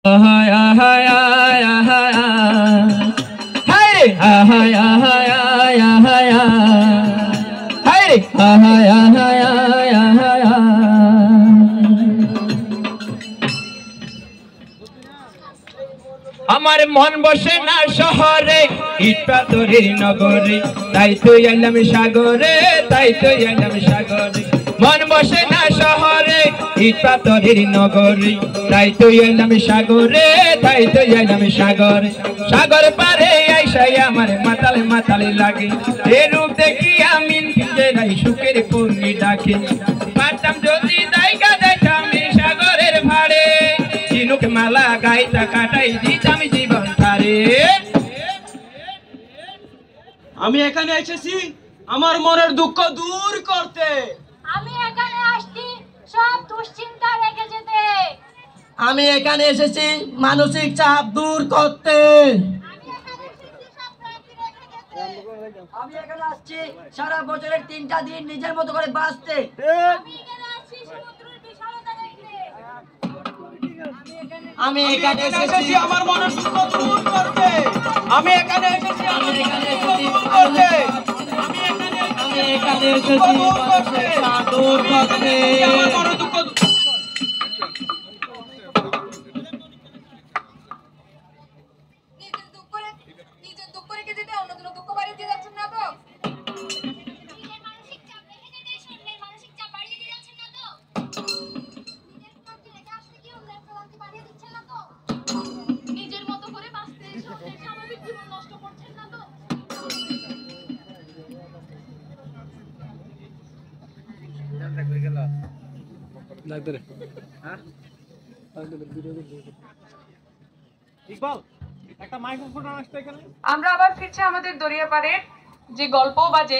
আমার মন বসে না শহরে ইট পাথরের নগরে, তাই তো এলাম সাগরে, তাই তো এলাম সাগরে। মন বসে না শহরে ইট পাথরের নগরে, তাই তো এলাম সাগরে, তাই তো এলাম সাগরে। সাগর পারে আইসাই আমার মাতালে মাতালে লাগে, এ রূপ দেখি আমি নিজেরাই সুখের পূর্ণি ডাকে। পারতাম যদি জায়গা দেখতাম সাগরের ভাড়ে, ঝিনুক মালা গাইতা কাটাই দিতাম জীবন তারে। আমি এখানে এসেছি আমার মনের দুঃখ দূর করতে। আমি এখানে আসছি সব দুশ্চিন্তা রেখে যেতে। আমি এখানে এসেছি মানসিক চাপ দূর করতে। আমি এখানে আসছি সারা বছরের 3টা দিন নিজের মতো করে বাঁচতে। আমি এখানে এসেছি আমার মনের দুঃখ দূর করতে। আমি এখানে এসেছি আমার মনের দুঃখ দূর করতে। আমি এখানে এসেছি মানসিক চাপ দূর করতে। আমার মনের দুঃখ নিজের দুঃখ রেখে যেতে অন্যদের দুঃখ বাড়িয়ে দিয়ে যাচ্ছেন না তো? নিজের মতো করে বাঁচতে স্বাভাবিক জীবন নষ্ট করছেন না তো? আমরা আবার ফিরছি আমাদের দরিয়াপাড়ের যে গল্প বা যে